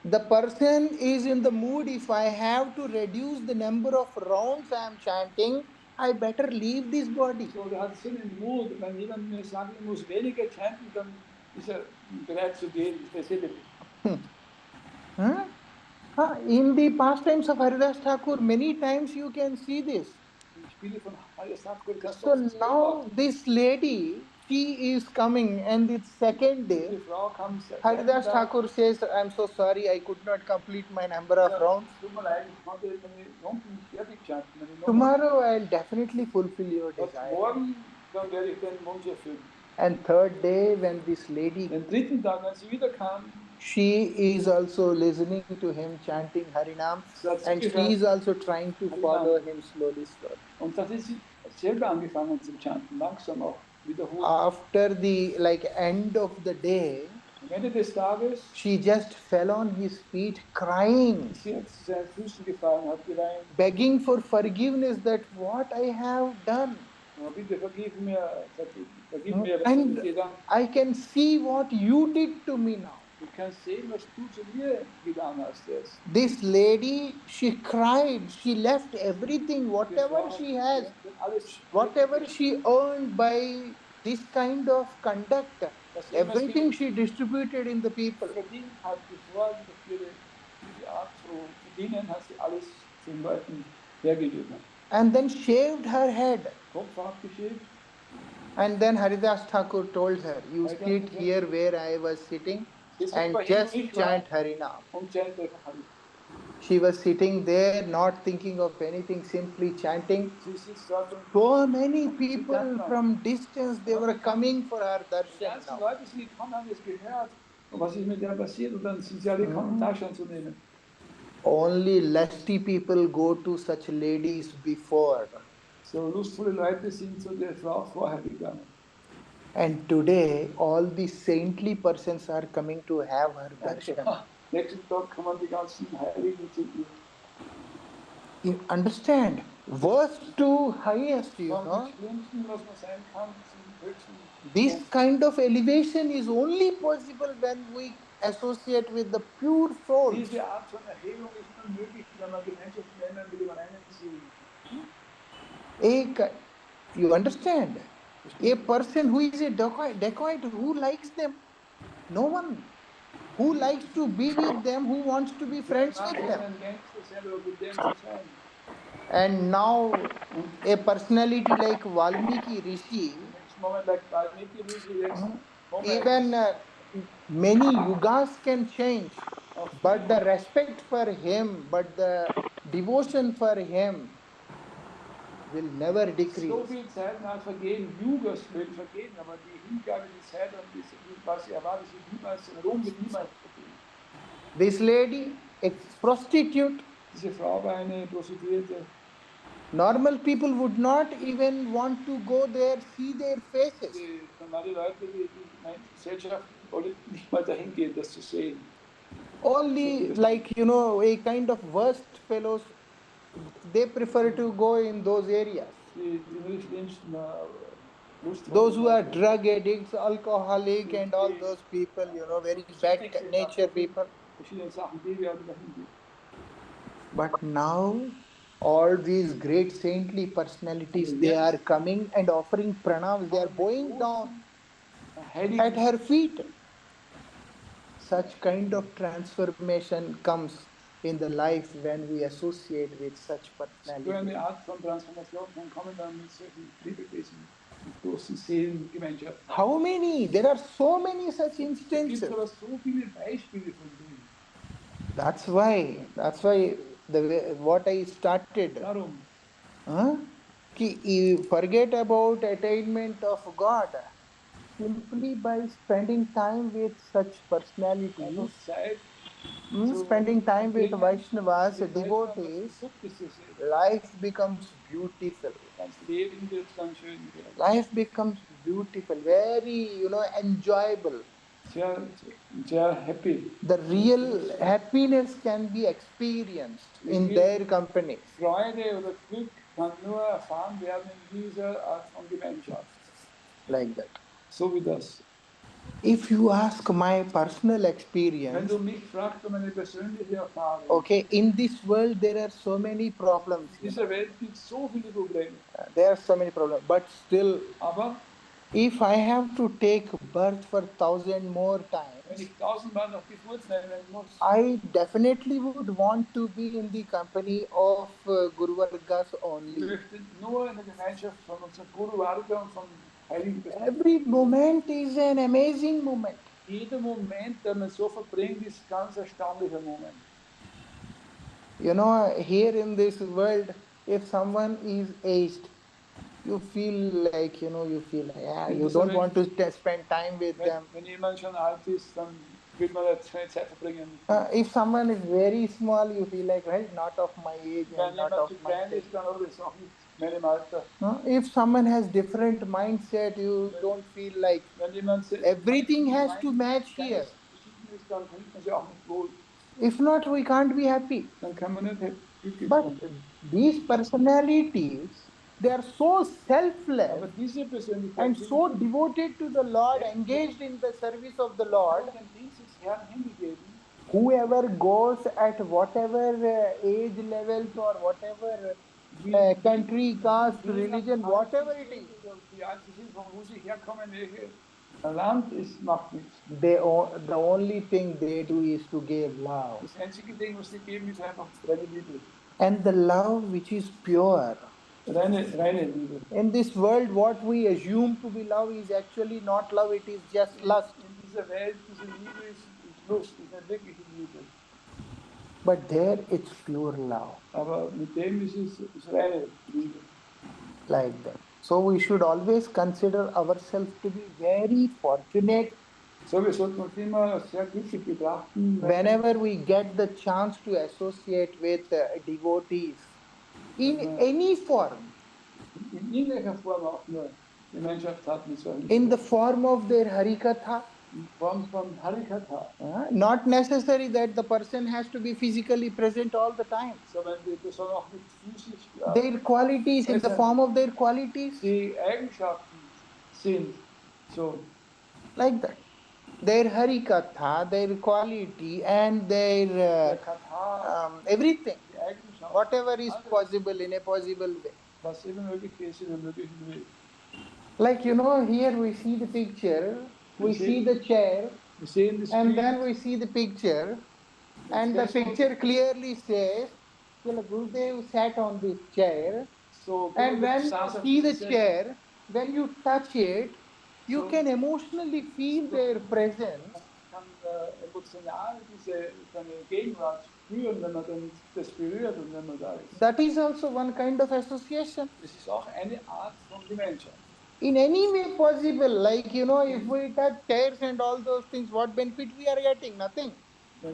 The person is in the mood, if I have to reduce the number of rounds I am chanting, I better leave this body. So, der hat so einen Mut, wenn jemand mir sagt, ich muss weniger chanten, dann ist bereit zu gehen. In the pastimes of Haridas Thakur, many times you can see this. So now this lady, she is coming, and it's second day. Haridas Thakur says, I'm so sorry, I could not complete my number of rounds. Tomorrow I'll definitely fulfill your desire. And third day, when this lady, she is also listening to him chanting Harinam, and she is also trying to follow him slowly. After the end of the day, she just fell on his feet crying, begging for forgiveness that what I have done. And I can see what you did to me now. kann sehen, was du zu mir getan hast erst. This lady, she cried. She left everything, Die whatever Frau she hat has, alles whatever she earned by this kind of conduct, was immer sie everything she distributed in the people. verdient hat, bevor für die Art zu verdienen, hat sie alles den Leuten hergegeben. And then shaved her head. Kopf abgeschäft. And then Haridas Thakur told her, you Haridas sit Thakur- here where I was sitting Jetzt and aber hin, just wo ich chant war, Harinam. und chant einfach Hari. She was sitting there, not thinking of anything, simply chanting. Sie sitzt dort und So many sie people dankt from distance, they were coming for her die darshan ganzen now. Leute sind gekommen, haben das gehört. Und was ist mit der passiert? Und dann sind sie alle gekommen, Darshan zu nehmen. Only lusty people go to such ladies before. So lustvolle Leute sind zu der Frau vorher gegangen. And today, all the saintly persons are coming to have her darshan. Nächsten Tag kommen die ganzen Heiligen zu ihr. You understand? Worst to highest, you Vom know. Schlimmsten, was man sein kann, zum Höchsten. This kind of elevation is only possible when we associate with the pure souls. Diese Art von Erhebung ist nur möglich, wenn man Gemeinschaft nehmen mit dem reinen Ziel. You understand? A person who is a dacoit, who likes them? No one. Who likes to be with them, who wants to be friends with them? Ein Gangster sein oder mit dem zu sein. And now, a personality like Valmiki Rishi, Next moment, like Valmiki Rishi, next moment, even many yugas can change, but the respect for him, but the devotion for him will never so decrease. viel Zeit nach vergehen, Yugas mögen vergehen, aber die Hingabe, die Zeit und was sie erwartet, sie niemals, Ruhm wird niemals vergehen. This lady, a prostitute, Diese Frau war eine Prostituierte. normal people would not even want to go there, see their faces. Die normale Leute, die Gesellschaft wollte nicht mal dahin gehen, das zu sehen. Only like, you know, a kind of worst fellows, they prefer to go in those areas. Die schlimmsten Those who are drug addicts, alcoholic and all those people, you know, very bad nature people. Verschiedene Sachen, die werden dahin gehen. But now, all these great saintly personalities, they are coming and offering pranams. They are bowing down at her feet. Such kind of transformation comes in the life when we associate with such So personalities. eine Art von Transformation kann kommen dann mit solchen Liebewesen, mit großen Seelengemeinschaften. How many? There are so many such Es gibt instances. aber so viele Beispiele von denen. That's why what I started. Darum, You forget about attainment of God simply by spending time with such personalities, einfach Zeit, spending time with Vaishnavas, devotees, life becomes beautiful. das Leben wird dann schön werden. Life becomes beautiful, very, you know, enjoyable. Sehr, sehr happy. The real happiness can be experienced in their company. Freude oder Glück kann nur erfahren werden in dieser Art von Gemeinschaft. Like that. So wie das. If you ask my personal Wenn experience, du mich fragst um eine persönliche Erfahrung, okay, in this world there are so many problems. in dieser Welt gibt es so viele Probleme. There are so many problems, but still, Aber if I have to take birth for 1,000 more wenn times, ich 1000-mal noch Geburt nehmen muss, I definitely would want to be in the company of Guru Vargas ich only. möchte nur in der Gemeinschaft von unserem Guru Varga und von Heiligen Personen. Every moment is an amazing moment. Jeder Moment, den man so verbringt, ist ein ganz erstaunlicher Moment. You know, here in this world, if someone is aged, you feel like, you know, you don't want to spend time with them. Wenn jemand schon alt ist, dann will man nicht keine Zeit verbringen. If someone is very small, you feel like, well, not of my age Wenn and not jemand of zu my klein age. ist, dann auch das auch nicht meinem Alter. If someone has different mindset, you don't feel like Wenn jemand everything has to match here. ist, dann fühlt man sich auch nicht wohl. If not, we can't be happy. Dann kann man nicht glücklich But sein. these personalities, they are so Aber selfless diese Persönlichkeit and so devoted to the Lord, engaged in the service of the Lord, den Dienst des Herrn hingegeben. Whoever goes at whatever age levels or whatever country, caste, Je nach religion, Alter whatever it sind is, oder wie alt sie sind, von wo sie herkommen, welches Land ist, macht nichts. the only thing they do is to give love. Das einzige Ding, was sie geben, ist einfach reine Liebe. And the love which is pure. Reine Liebe. In this world, what we assume to be love is actually not love, it is just lust. In dieser Welt, diese Liebe ist Lust, ist eine wirkliche Liebe. But there it's pure love, Aber mit dem ist es reine Liebe. like that. So we should always consider ourselves to be very fortunate So, wir sollten uns immer sehr glücklich betrachten, whenever we get the chance to associate with devotees in any form, in irgendeiner Form auch nur Gemeinschaft hat mit solchen in the form of their harikatha. in Form von Harikatha. Not necessary that the person has to be physically present all the time. Sondern die Person auch nicht physisch, Their qualities, in the form of their qualities, die Eigenschaften sind so. like that. Their harikatha, their quality, and their Der Katha, everything, die Eigenschaft, whatever is possible in a possible way. was immer möglich ist in einem möglichen Weg. Like, here we see the picture, we see the chair, Wir sehen das and Bild, then we see the picture, and the picture clearly says, Gurudev sat on this chair, so and when you saß auf see the dieser chair, when you touch it, you can emotionally feel their presence. Man kann emotional seine Gegenwart spüren, wenn man dann das berührt und wenn man da ist. That is also one kind of association. Das ist auch eine Art von Gemeinschaft. In any way possible, like, if we touch chairs and all those things, what benefit we are getting? Nothing.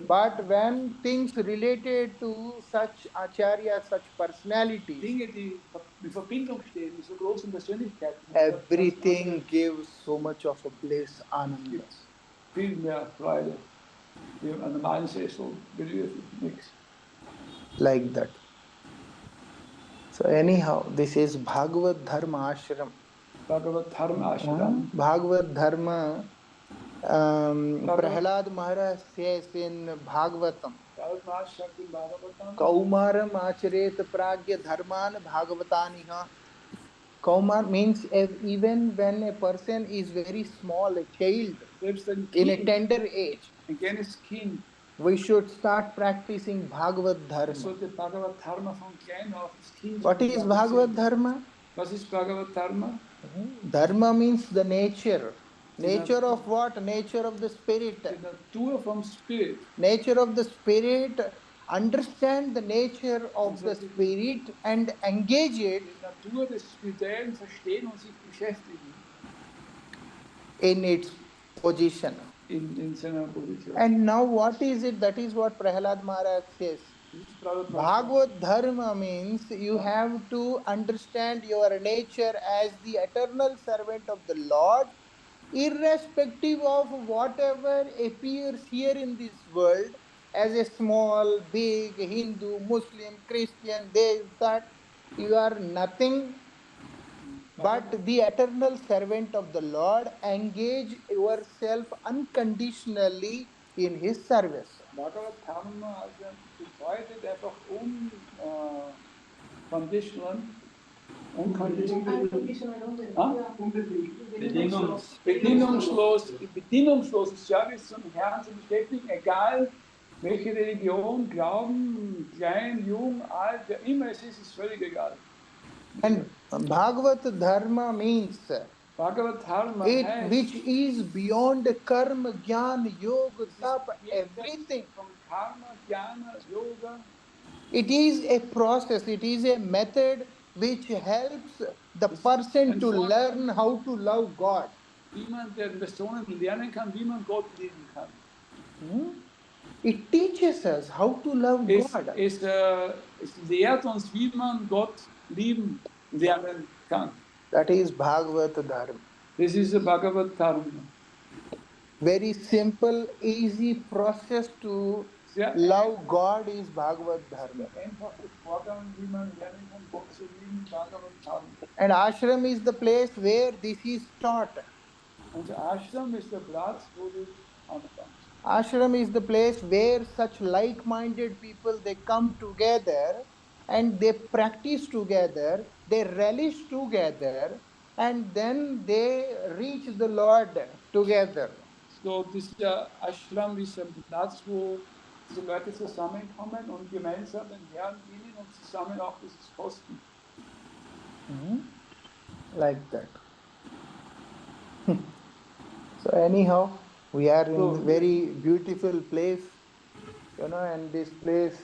But when things related to such acharya, such personalities, Dinge, die in Verbindung stehen mit so großen Persönlichkeiten, everything gives so much of a bliss, ananda. gibt viel mehr Freude. Wie ein normalen Sessel berührt nichts. Like that. So anyhow, this is Bhagavad Dharma Ashram. Bhagavad Dharma Ashram. Bhagavad Dharma, Prahlad Maharaj says in Bhagavatam, Kaumaram acharet pragya dharman bhagavataniha. Kaumar means even when a person is very small, a child, in a tender age, ein kleines Kind, we should start practicing Bhagavad Dharma. sollte Bhagavad Dharma von klein auf das Kind. What is Bhagavad Dharma? Was ist Bhagavad Dharma? Dharma means the nature. Nature of what? Nature of the spirit. Die Natur vom Spirit. Nature of the spirit. Understand the nature of the spirit and engage it. Die Natur des Spirituellen verstehen und sich beschäftigen. In its position. In seiner Position. And now what is it? That is what Prahlad Maharaj says. Bhagavad Dharma means you have to understand your nature as the eternal servant of the Lord, irrespective of whatever appears here in this world as a small, big, Hindu, Muslim, Christian, this, that. You are nothing but the eternal servant of the Lord. Engage yourself unconditionally in His service. Bhagavad Dharma bedeutet einfach bedingungsloses Service zum Herrn zu beschäftigen, egal welche Religion, Glauben, klein, jung, alt, wer immer es ist völlig egal. And Bhagavad Dharma means Bhagavad Dharma which is beyond karma, jnana, yoga, tap, everything. From karma, jnana, yoga. It is a process, it is a method which helps the person to learn how to love God. Wie man den Personen lernen kann, wie man Gott lieben kann. It teaches us how to love God. Es lehrt uns, wie man Gott lieben lernen kann. That is Bhagavad Dharma. This is the Bhagavad Dharma. Very simple, easy process to love God is Bhagavad Dharma. And ashram is the place where this is taught. Und ashram ist der Platz, wo das anfängt. Ashram is the place where such like-minded people they come together and they practice together, they relish together, and then they reach the Lord together. So dieser Ashram ist ein Platz, wo diese Leute zusammenkommen und gemeinsam den Herrn dienen und zusammen auch dieses Posten. Like that. So anyhow, we are in So, a very beautiful place, and this place,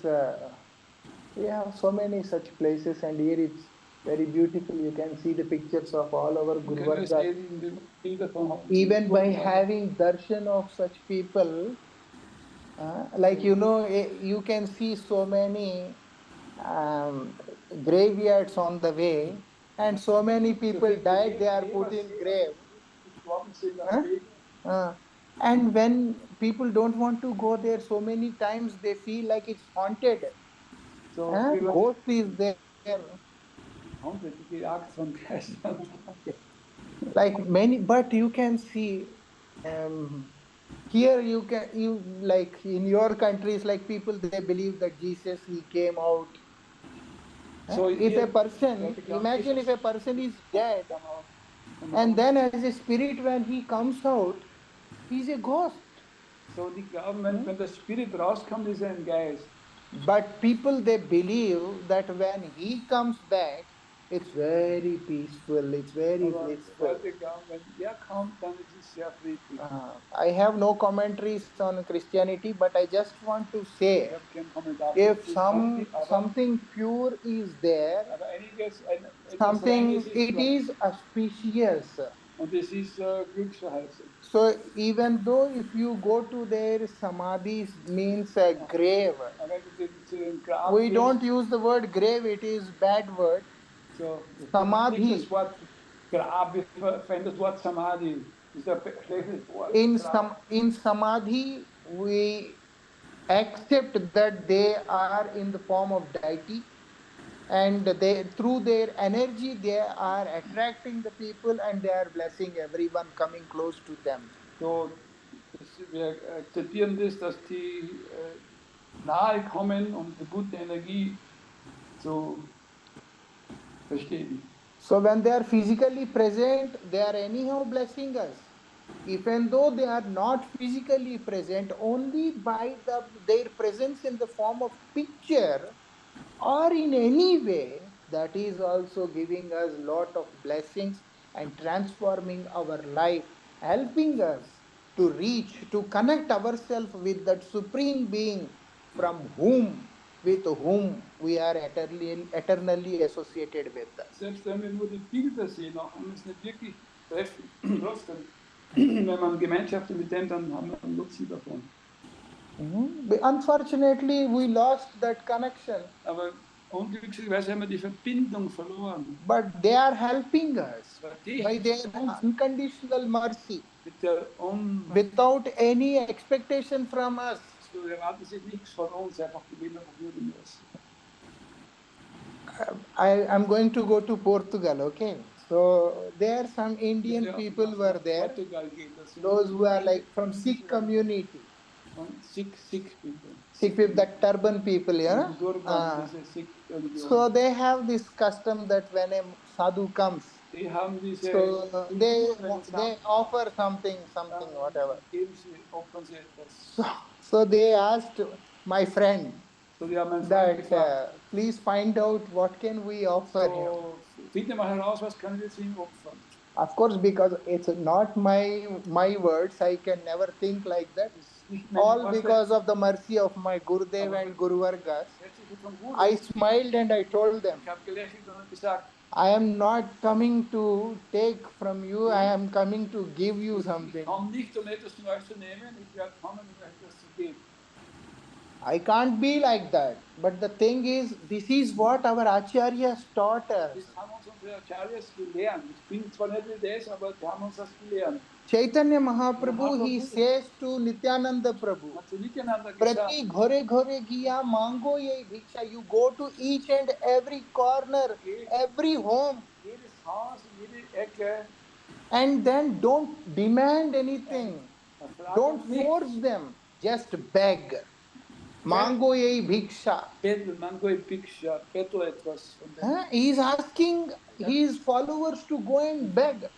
we have so many such places, and here it's very beautiful. You can see the pictures of all our können wir Gurvargas. sehen, die Bilder von Even by having darshan of such people, like you can see so many graveyards on the way, and so many people died, they are put in grave. gestorben sind am Huh? Weg. And when people don't want to go there, so many times they feel like it's haunted. So, Ghost is there. Haunted, gejagt von Geistern. Like many, but you can see here you like in your countries, like people they believe that Jesus he came out. So If here, a person, imagine if a person is dead, and then as a spirit when he comes out, he's a ghost. So die glauben, wenn der Spirit rauskommt, ist er ein Geist. But people they believe that when he comes back, it's very peaceful, it's very Aber blissful. Leute glauben, wenn er kommt, dann ist es sehr friedlich. I have no commentaries on Christianity, but I just want to Ich say, habe keinen Kommentar if zu Christi, aber something pure is there, etwas something Reines ist it dort. is auspicious. Und es ist glücksverheißend. So even though if you go to their samadhis, means a grave, Aber wenn du zu dem Grab we gehst, don't use the word grave, it is bad word. so, Samadhi. das Wort Grab, wir verwenden das Wort Samadhi. Das ist ein schlechtes Wort. In samadhi we accept that they are in the form of deity, and they through their energy they are attracting the people and they are blessing everyone coming close to them. So, wir akzeptieren das, dass die nahe kommen, um die gute Energie zu verstehen. So when they are physically present, they are anyhow blessing us. Even though they are not physically present, only by their presence in the form of picture or in any way, that is also giving us lot of blessings and transforming our life, helping us to reach, to connect ourselves with that supreme being from whom, with whom we are eternally associated with us. Selbst wenn wir nur die Bilder sehen, auch wenn wir es nicht wirklich treffen, trotzdem, wenn man Gemeinschaft mit dem, dann haben wir einen Nutzen davon. Unfortunately, we lost that connection. Aber unglücklicherweise haben wir die Verbindung verloren. But they are helping us Die by their unconditional mercy, without any expectation from us. So erwarten sie nichts von uns, einfach gewinnen nur die Mercy. I am going to go to Portugal, okay? So there some Indian people were there, those who are like from Sikh community. Sikh people. Sikh people, that turban people, yeah? So they have this custom that when a sadhu comes, so they offer something, whatever. So they asked my friend that please find out what can we offer him. Finde mal heraus, was können wir ihm opfern? Of course, because it's not my words, I can never think like that. All because of the mercy of my Gurudev and Guru Vargas. I smiled and I told them, I am not coming to take from you, I am coming to give you something. I can't be like that. But the thing is, this is what our Acharyas taught us. Chaitanya Mahaprabhu, he says to Nityananda Prabhu, Prati ghore ghore giya mango ye bhiksha. You go to each and every corner, every home, and then don't demand anything. Don't force them. just beg. Mango ei bhiksha. Bettel, mango e Piksha, bettel etwas von dem. He is asking his followers to go and beg.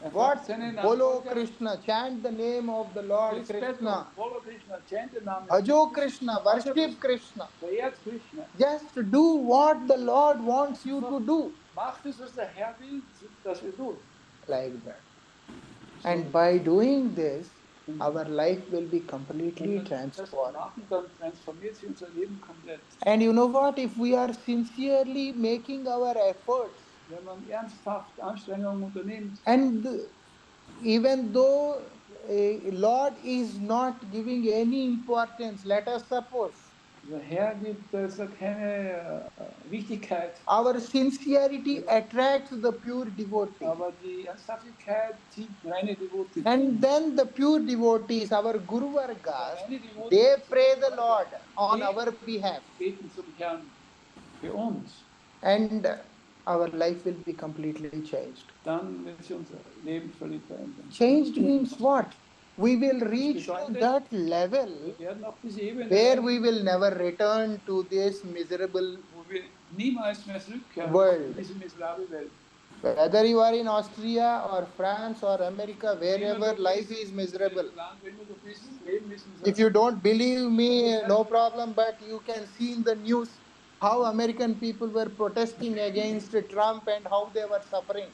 Er fragt What? seine Bolo Nachfolger, Krishna, chant the name of the Lord jetzt bettel, Krishna. follow Krishna, chant den Namen Bhajo Krishna, worship Krishna. verehrt Krishna. Just do what the Lord wants you to do. Macht es, was der Herr will, dass wir tun. Like that. And by doing this, our life will be completely Wenn wir das transformed. machen, dann transformiert sich unser Leben komplett. And you know what? If we are sincerely making our efforts, Wenn man ernsthaft Anstrengungen unternimmt, and even though Lord is not giving any importance, let us suppose der Herr gibt also keine Wichtigkeit, our sincerity attracts the pure devotee. aber die Ernsthaftigkeit zieht reine Devote. And then the pure devotees, our Guru Vargas, Reine Devote they pray the Lord on our behalf. beten zum Herrn für uns. And our life will be completely changed. Dann wird sich unser Leben völlig verändern. Changed means what? We will reach to that level Wir werden auf diese Ebene where we will never return to this miserable wo wir niemals mehr zurückkehren World. in diese miserable Welt. Whether you are in Austria or France or America, wherever life is miserable. If you don't believe me, no problem, but you can see in the news how American people were protesting against Trump and how they were suffering.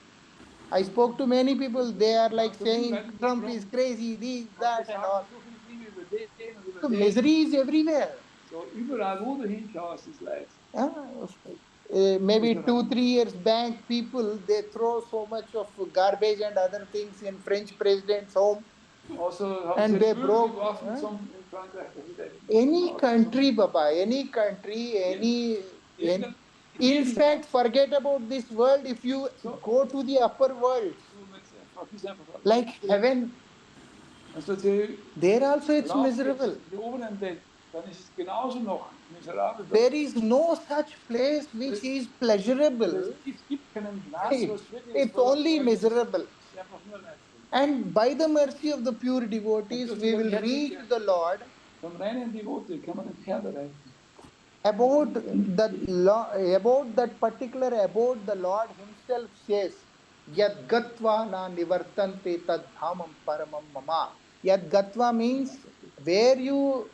I spoke to many people, they are like saying Trump is crazy, this, that and all. So misery is everywhere. So überall, wo du hinschaust, ist Leid. Maybe 2-3 years back, people, they throw so much of garbage and other things in French president's home. Also, And they broke. Any country, Baba, any country, in fact, forget about this world. If you go to the upper world, like heaven, there also it's miserable. There is no such place which is pleasurable. It's only miserable. And by the mercy of the pure devotees, we will reach the Lord. About that particular abode, the Lord Himself says, Yad gatva na nivartante tad dhamam paramam mama. Yad gatva means where you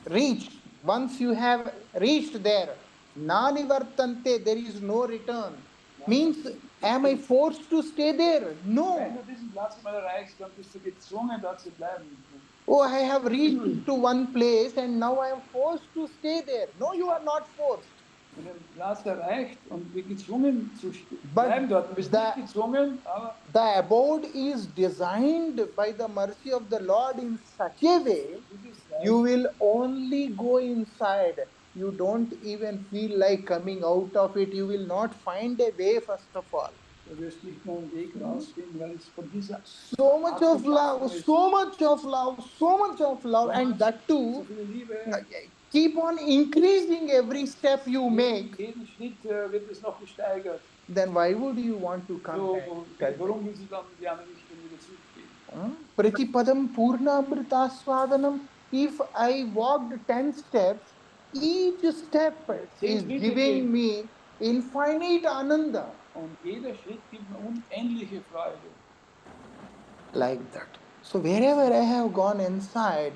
reach. Once you have reached there, na nivartante, there is no return. Means, am I forced to stay there? No. Oh, I have reached to one place and now I am forced to stay there. No, you are not forced. But the abode is designed by the mercy of the Lord in such a way, you will only go inside. You don't even feel like coming out of it. You will not find a way, first of all. So much of love, so much of love, so much of love, and that too, keep on increasing every step you make. Then why would you want to come back? Pratipadam Purna Amritaswadanam. If I walked 10 steps, each step is giving me infinite ananda. Like that. So wherever I have gone inside,